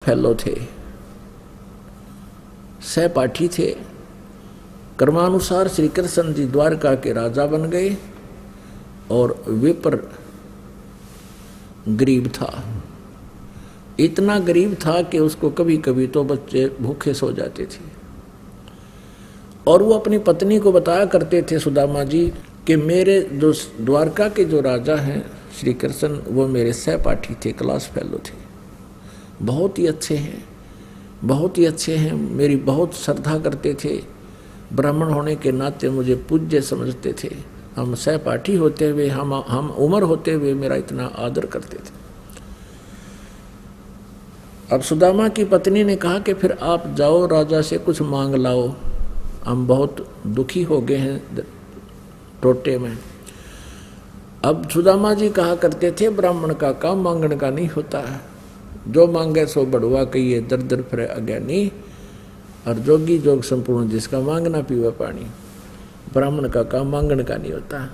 Fellow थे, सहपाठी थे। क्रमानुसार श्री कृष्ण जी द्वारका के राजा बन गए और विप्र गरीब था, इतना गरीब था कि उसको कभी कभी तो बच्चे भूखे सो जाते थे। और वो अपनी पत्नी को बताया करते थे सुदामा जी कि मेरे जो द्वारका के जो राजा हैं श्री कृष्ण, वो मेरे सहपाठी थे, क्लास फेलो थे, बहुत ही अच्छे हैं, बहुत ही अच्छे हैं, मेरी बहुत श्रद्धा करते थे, ब्राह्मण होने के नाते मुझे पूज्य समझते थे, हम सहपाठी होते हुए, हम उम्र होते हुए मेरा इतना आदर करते थे। अब सुदामा की पत्नी ने कहा कि फिर आप जाओ राजा से कुछ मांग लाओ, हम बहुत दुखी हो गए हैं टोटे में। अब सुदामा जी कहा करते थे ब्राह्मण का काम मांगने का नहीं होता है, जो मांगे सो बढ़वा कहिए, दर दर फिरे अज्ञानी, और जोगी जोग संपूर्ण जिसका मांगना पीवा पानी। ब्राह्मण का काम मांगने का नहीं होता।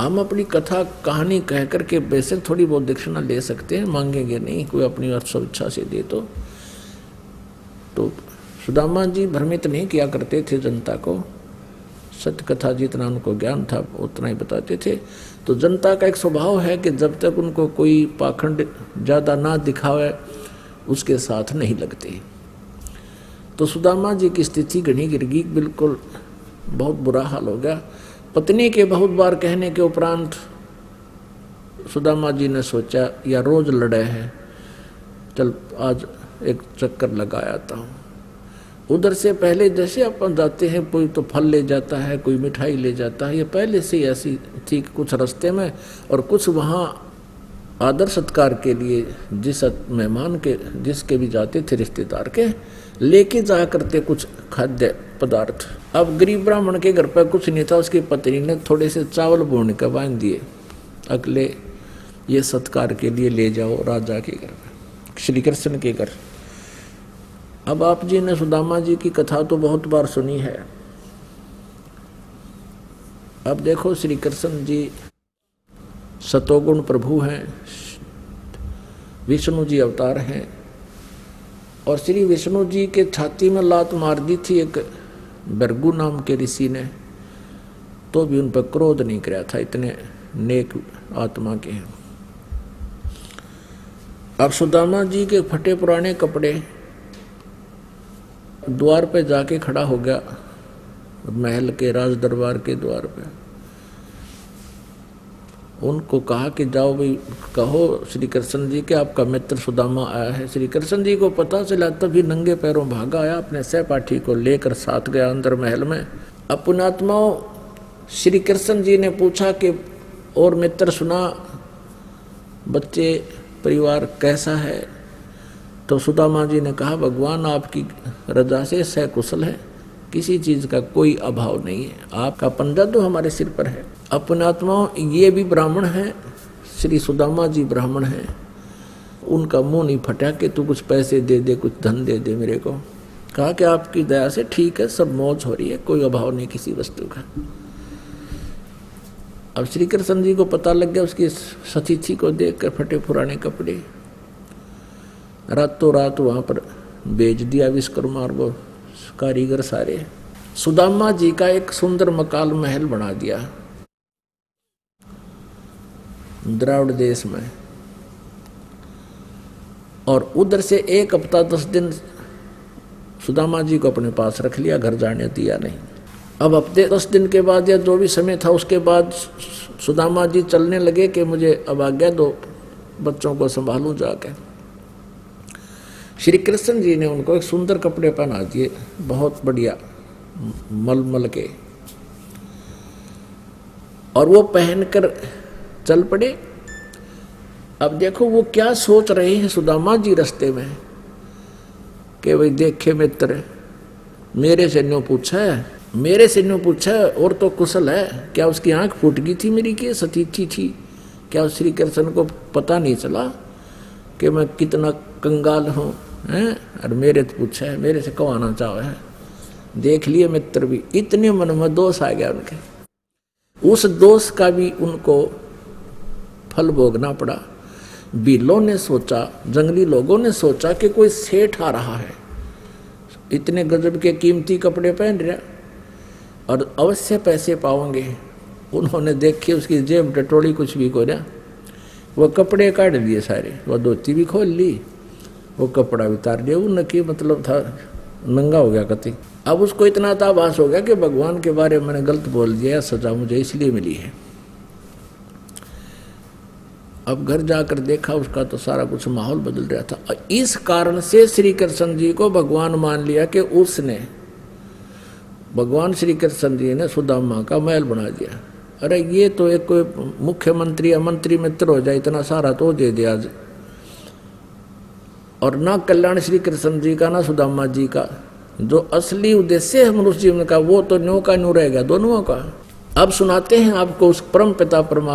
हम अपनी कथा कहानी कह करके वैसे थोड़ी बहुत दक्षिणा ले सकते हैं, मांगेंगे नहीं, कोई अपनी स्वेच्छा से दे तो सुदामा जी भ्रमित नहीं किया करते थे जनता को, सत्य कथा जितना उनको ज्ञान था उतना ही बताते थे। तो जनता का एक स्वभाव है कि जब तक उनको कोई पाखंड ज़्यादा ना दिखावे उसके साथ नहीं लगते। तो सुदामा जी की स्थिति घनी गिर गई, बिल्कुल बहुत बुरा हाल हो गया। पत्नी के बहुत बार कहने के उपरांत सुदामा जी ने सोचा या रोज लड़े हैं, चल आज एक चक्कर लगा आता हूँ। उधर से पहले जैसे अपन जाते हैं, कोई तो फल ले जाता है, कोई मिठाई ले जाता है, ये पहले से ऐसी थी कुछ रास्ते में, और कुछ वहाँ आदर सत्कार के लिए जिस मेहमान के जिसके भी जाते थे रिश्तेदार के, लेके जाया करते कुछ खाद्य पदार्थ। अब गरीब ब्राह्मण के घर पर कुछ नहीं था, उसकी पत्नी ने थोड़े से चावल भून के बांध दिए, अगले ये सत्कार के लिए ले जाओ राजा के घर पर, श्री कृष्ण के घर। अब आप जी ने सुदामा जी की कथा तो बहुत बार सुनी है। अब देखो श्री कृष्ण जी सतोगुण प्रभु हैं, विष्णु जी अवतार हैं, और श्री विष्णु जी के छाती में लात मार दी थी एक भृगु नाम के ऋषि ने, तो भी उन पर क्रोध नहीं कराया था, इतने नेक आत्मा के हैं। अब सुदामा जी के फटे पुराने कपड़े द्वार पे जाके खड़ा हो गया, महल के राज दरबार के द्वार पे। उनको कहा कि जाओ भाई कहो श्री कृष्ण जी के आपका मित्र सुदामा आया है। श्री कृष्ण जी को पता चला, तभी नंगे पैरों भागा आया, अपने सहपाठी को लेकर साथ गया अंदर महल में। अब पुण्यात्माओं, श्री कृष्ण जी ने पूछा कि और मित्र सुना, बच्चे परिवार कैसा है? तो सुदामा जी ने कहा भगवान आपकी रजा से सकुशल है, किसी चीज का कोई अभाव नहीं है, आपका पंजा तो हमारे सिर पर है। अपनात्माओं, ये भी ब्राह्मण हैं, श्री सुदामा जी ब्राह्मण हैं। उनका मुंह नहीं फटा कि तू कुछ पैसे दे दे, कुछ धन दे दे मेरे को। कहा कि आपकी दया से ठीक है, सब मौज हो रही है, कोई अभाव नहीं किसी वस्तु का। अब श्री कृष्ण जी को पता लग गया उसकी सतीथि को देखकर, फटे पुराने कपड़े, रातों रात वहां पर बेच दिया विश्वकर्मा और वो कारीगर सारे। सुदामा जी का एक सुंदर मकाल महल बना दिया द्राविड़ देश में, और उधर से 1 हफ्ता 10 दिन सुदामा जी को अपने पास रख लिया, घर जाने दिया नहीं। अब हफ्ते 10 दिन के बाद या जो भी समय था उसके बाद सुदामा जी चलने लगे कि मुझे अब आज्ञा दो, बच्चों को संभालूं जाके। श्री कृष्ण जी ने उनको एक सुंदर कपड़े पहना दिए, बहुत बढ़िया मलमल के, और वो पहनकर चल पड़े। अब देखो वो क्या सोच रहे हैं सुदामा जी रास्ते में कि भाई देखे मित्र, मेरे से न्यों पूछा है, मेरे से न्यों पूछा है, और तो कुशल है, क्या उसकी आंख फूट गई थी मेरी कि सतीथी थी? क्या श्री कृष्ण को पता नहीं चला कि मैं कितना कंगाल हूँ हैं? और मेरे तो पूछा है, मेरे से कौन आना चाहे है? देख लिए मित्र भी, इतने मन में दोष आ गया उनके, उस दोष का भी उनको फल भोगना पड़ा। भीलों ने सोचा, जंगली लोगों ने सोचा कि कोई सेठ आ रहा है, इतने गजब के कीमती कपड़े पहन रहा और अवश्य पैसे पाओगे। उन्होंने देखी उसकी जेब टटोली, कुछ भी कोरा, वो कपड़े काट दिए सारे, वो धोती भी खोल ली, वो कपड़ा भी उतार दिया, वो नकी मतलब था नंगा हो गया कति। अब उसको इतना आभास हो गया कि भगवान के बारे में मैंने गलत बोल दिया, सजा मुझे इसलिए मिली है। अब घर जाकर देखा उसका तो सारा कुछ माहौल बदल रहा था। इस कारण से श्री कृष्ण जी को भगवान मान लिया कि उसने, भगवान श्री कृष्ण जी ने सुदामा का महल बना दिया। अरे ये तो एक कोई मुख्यमंत्री या मंत्री मित्र हो जाए, इतना सारा तो दे दिया। और ना कल्याण श्री कृष्ण जी का ना सुदामा जी का, जो असली उद्देश्य है मनुष्य जीवन का, वो तो न्यू का न्यू रहेगा दोनों का। अब सुनाते हैं आपको उस परम पिता परमात्मा